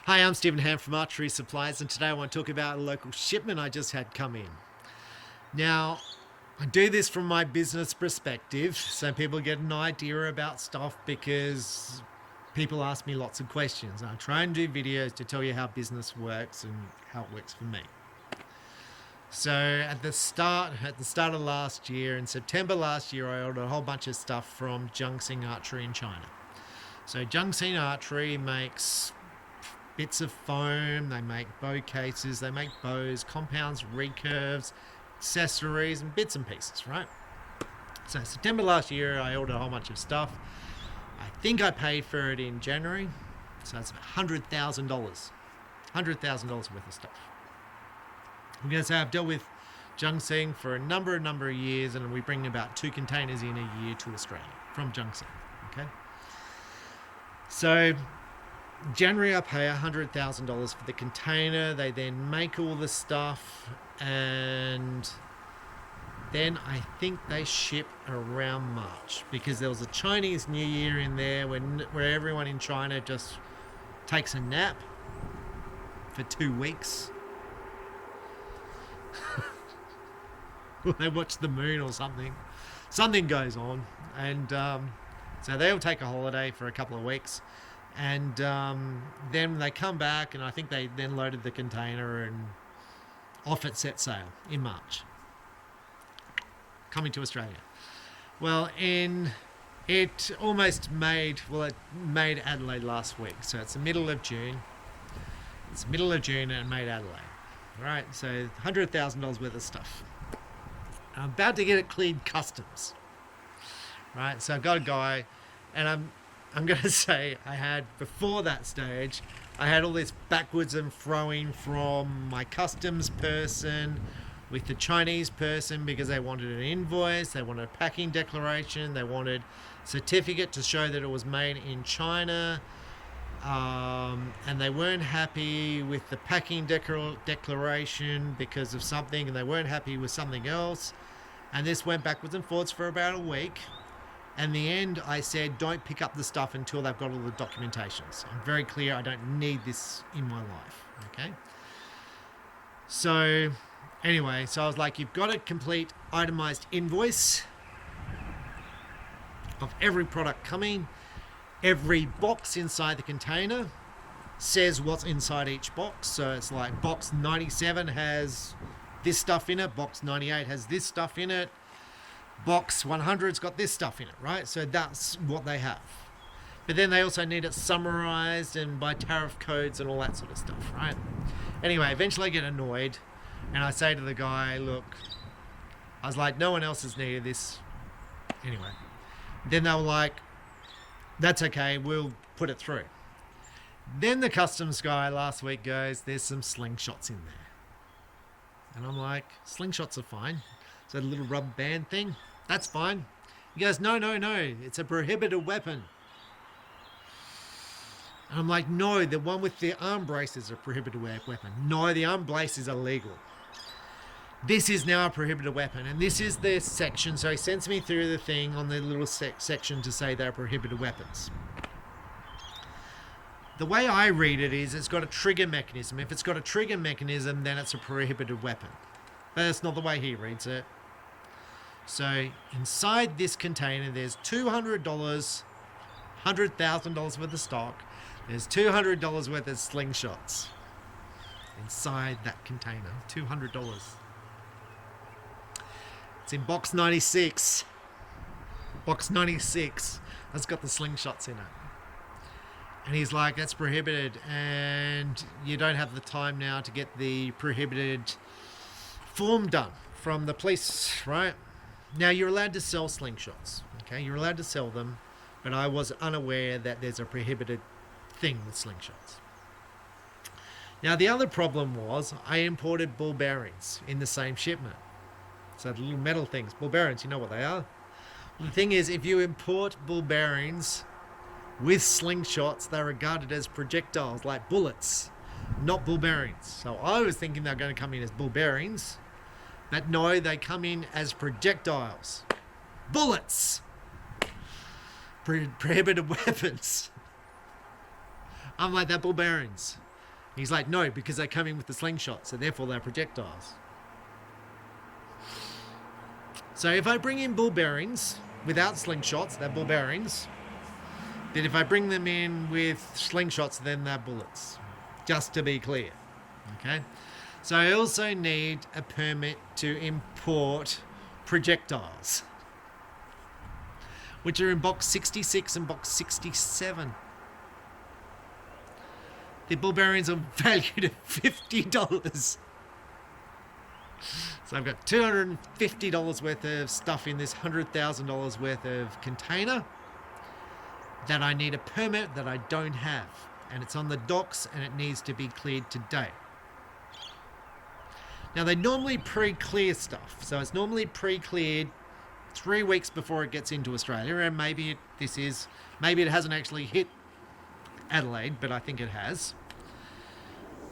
Hi, I'm Stephen Ham from Archery Supplies, and today I want to talk about a local shipment I just had come in. Now, I do this from my business perspective, so people get an idea about stuff because people ask me lots of questions. I try and do videos to tell you how business works and how it works for me. So at the start of last year, in September last year, I ordered a whole bunch of stuff from Zhangxing Archery in China. So Zhangxing Archery makes bits of foam, they make bow cases, they make bows, compounds, recurves, accessories, and bits and pieces, right? So September last year, I ordered a whole bunch of stuff. I think I paid for it in January, so it's $100,000. $100,000 worth of stuff. I'm going to say I've dealt with Zhangxing for a number of years, and we bring about 2 containers in a year to Australia from Zhangxing, okay? So January I pay $100,000 for the container. They then make all the stuff, and then I think they ship around March, because there was a Chinese New Year in there where everyone in China just takes a nap for 2 weeks. They watch the moon or something. Something goes on, and so they'll take a holiday for a couple of weeks. And then they come back, and I think they then loaded the container and off it set sail in March, coming to Australia. Well, it made Adelaide last week. So it's the middle of June. It's the middle of June and it made Adelaide. All right, so $100,000 worth of stuff. I'm about to get it cleared customs. Right, so I've got a guy, and I'm going to say before that stage, I had all this backwards and throwing from my customs person with the Chinese person, because they wanted an invoice, they wanted a packing declaration, they wanted a certificate to show that it was made in China, and they weren't happy with the packing declaration because of something, and they weren't happy with something else. And this went backwards and forwards for about a week. And in the end, I said, don't pick up the stuff until they've got all the documentations. I'm very clear, I don't need this in my life, okay? So anyway, so I was like, you've got a complete itemized invoice of every product coming. Every box inside the container says what's inside each box. So it's like box 97 has this stuff in it, box 98 has this stuff in it, box 100's got this stuff in it, right? So that's what they have. But then they also need it summarized and by tariff codes and all that sort of stuff, right? Anyway, eventually I get annoyed, and I say to the guy, look, I was like, no one else has needed this. Anyway, then they were like, that's okay, we'll put it through. Then the customs guy last week goes, there's some slingshots in there. And I'm like, slingshots are fine. So the little rubber band thing, that's fine. He goes, no, it's a prohibited weapon. And I'm like, no, the one with the arm brace is a prohibited weapon. No, the arm brace is illegal. This is now a prohibited weapon, and this is the section. So he sends me through the thing on the little section to say they're prohibited weapons. The way I read it is it's got a trigger mechanism. If it's got a trigger mechanism, then it's a prohibited weapon. But that's not the way he reads it. So inside this container, there's $200, $100,000 worth of stock. There's $200 worth of slingshots inside that container. $200. It's in box 96. Box 96 has got the slingshots in it. And he's like, that's prohibited, and you don't have the time now to get the prohibited form done from the police, right? Now, you're allowed to sell slingshots, okay? You're allowed to sell them, but I was unaware that there's a prohibited thing with slingshots. Now, the other problem was I imported ball bearings in the same shipment. So the little metal things, ball bearings, you know what they are. The thing is, if you import ball bearings with slingshots, they're regarded as projectiles, like bullets, not ball bearings. So I was thinking they're going to come in as ball bearings, but no, they come in as projectiles. Bullets! Prohibited weapons. I'm like, they're ball bearings. He's like, no, because they come in with the slingshot, so therefore they're projectiles. So if I bring in ball bearings without slingshots, they're ball bearings. But if I bring them in with slingshots, then they're bullets. Just to be clear. Okay? So I also need a permit to import projectiles, which are in box 66 and box 67. The ball bearings are valued at $50. So I've got $250 worth of stuff in this $100,000 worth of container that I need a permit that I don't have. And it's on the docks and it needs to be cleared today. Now they normally pre-clear stuff. So it's normally pre-cleared 3 weeks before it gets into Australia. And maybe it hasn't actually hit Adelaide, but I think it has.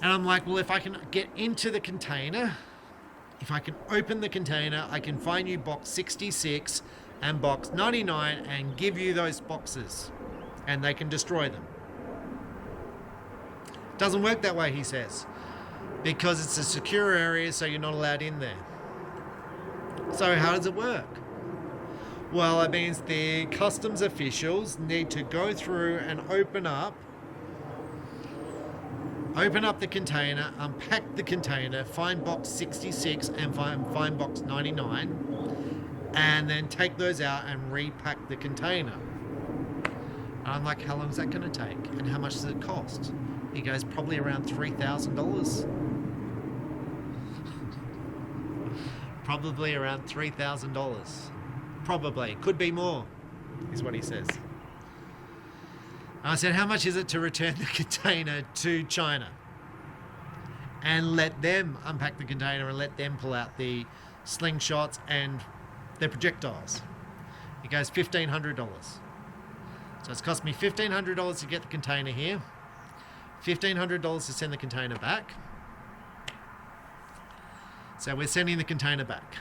And I'm like, well, if I can get into the container, if I can open the container, I can find you box 66 and box 99 and give you those boxes and they can destroy them. Doesn't work that way, he says, because it's a secure area, so you're not allowed in there. So how does it work? Well, it means the customs officials need to go through and open up the container, unpack the container, find box 66 and find box 99, and then take those out and repack the container. And I'm like, how long is that going to take? And how much does it cost? He goes, probably around $3,000. Probably around $3,000. Probably. Could be more, is what he says. I said, how much is it to return the container to China? And let them unpack the container and let them pull out the slingshots and their projectiles. He goes, $1,500. So it's cost me $1,500 to get the container here. $1,500 to send the container back. So we're sending the container back.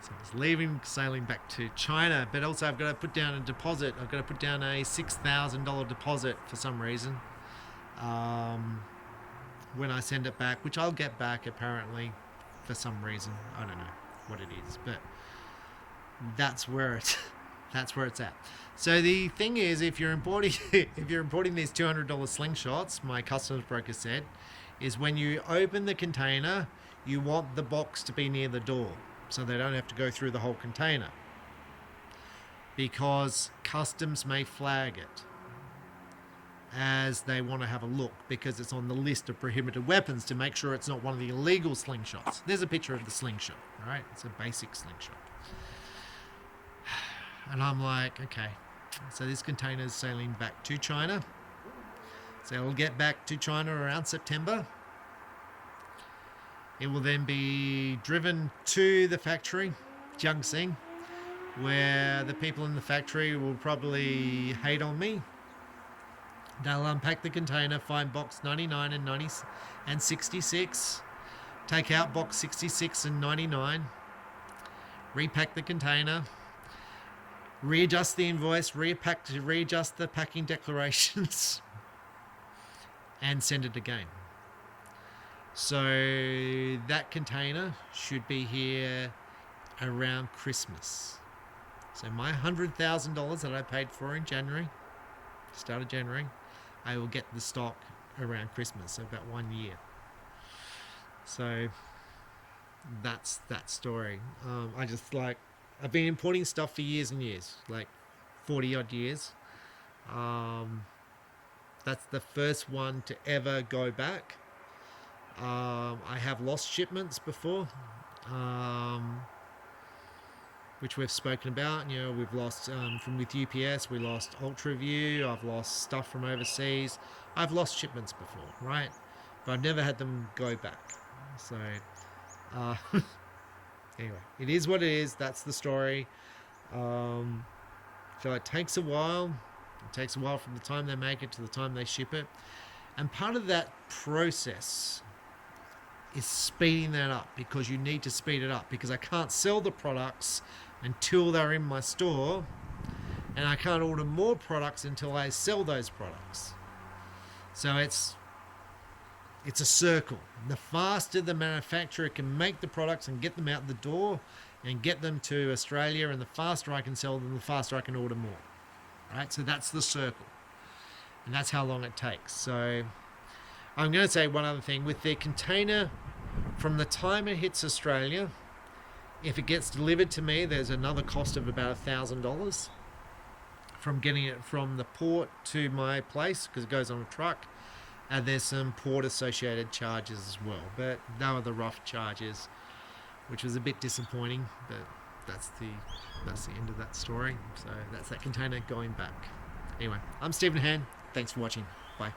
So it's sailing back to China, but also I've got to put down a deposit. I've got to put down a $6,000 deposit for some reason when I send it back, which I'll get back apparently for some reason. I don't know what it is, but that's where it's at. So the thing is, if you're importing these $200 slingshots, my customs broker said, is when you open the container, you want the box to be near the door so they don't have to go through the whole container, because customs may flag it as they want to have a look because it's on the list of prohibited weapons to make sure it's not one of the illegal slingshots. There's a picture of the slingshot, right? It's a basic slingshot. And I'm like, okay, so this container is sailing back to China. So it'll get back to China around September. It will then be driven to the factory, Jiangxing, where the people in the factory will probably hate on me. They'll unpack the container, find box 99 and 66, take out box 66 and 99, repack the container, readjust the invoice, readjust the packing declarations, and send it again. So that container should be here around Christmas. So my $100,000 that I paid for in January, start of January, I will get the stock around Christmas, so about 1 year. So that's that story. I've been importing stuff for years and years, like 40 odd years. That's the first one to ever go back. I have lost shipments before, which we've spoken about. You know, we've lost with UPS, we lost UltraView, I've lost stuff from overseas. I've lost shipments before, right? But I've never had them go back. So, anyway, it is what it is. That's the story. So it takes a while. It takes a while from the time they make it to the time they ship it. And part of that process is speeding that up, because you need to speed it up, because I can't sell the products until they're in my store, and I can't order more products until I sell those products. So it's a circle. The faster the manufacturer can make the products and get them out the door and get them to Australia, and the faster I can sell them, the faster I can order more. Right? So that's the circle. And that's how long it takes. So I'm going to say one other thing. With their container, from the time it hits Australia, if it gets delivered to me, there's another cost of about $1,000 from getting it from the port to my place, because it goes on a truck. And there's some port associated charges as well. But they were the rough charges, which was a bit disappointing, but that's the end of that story. So that's that container going back. Anyway, I'm Stephen Han. Thanks for watching. Bye.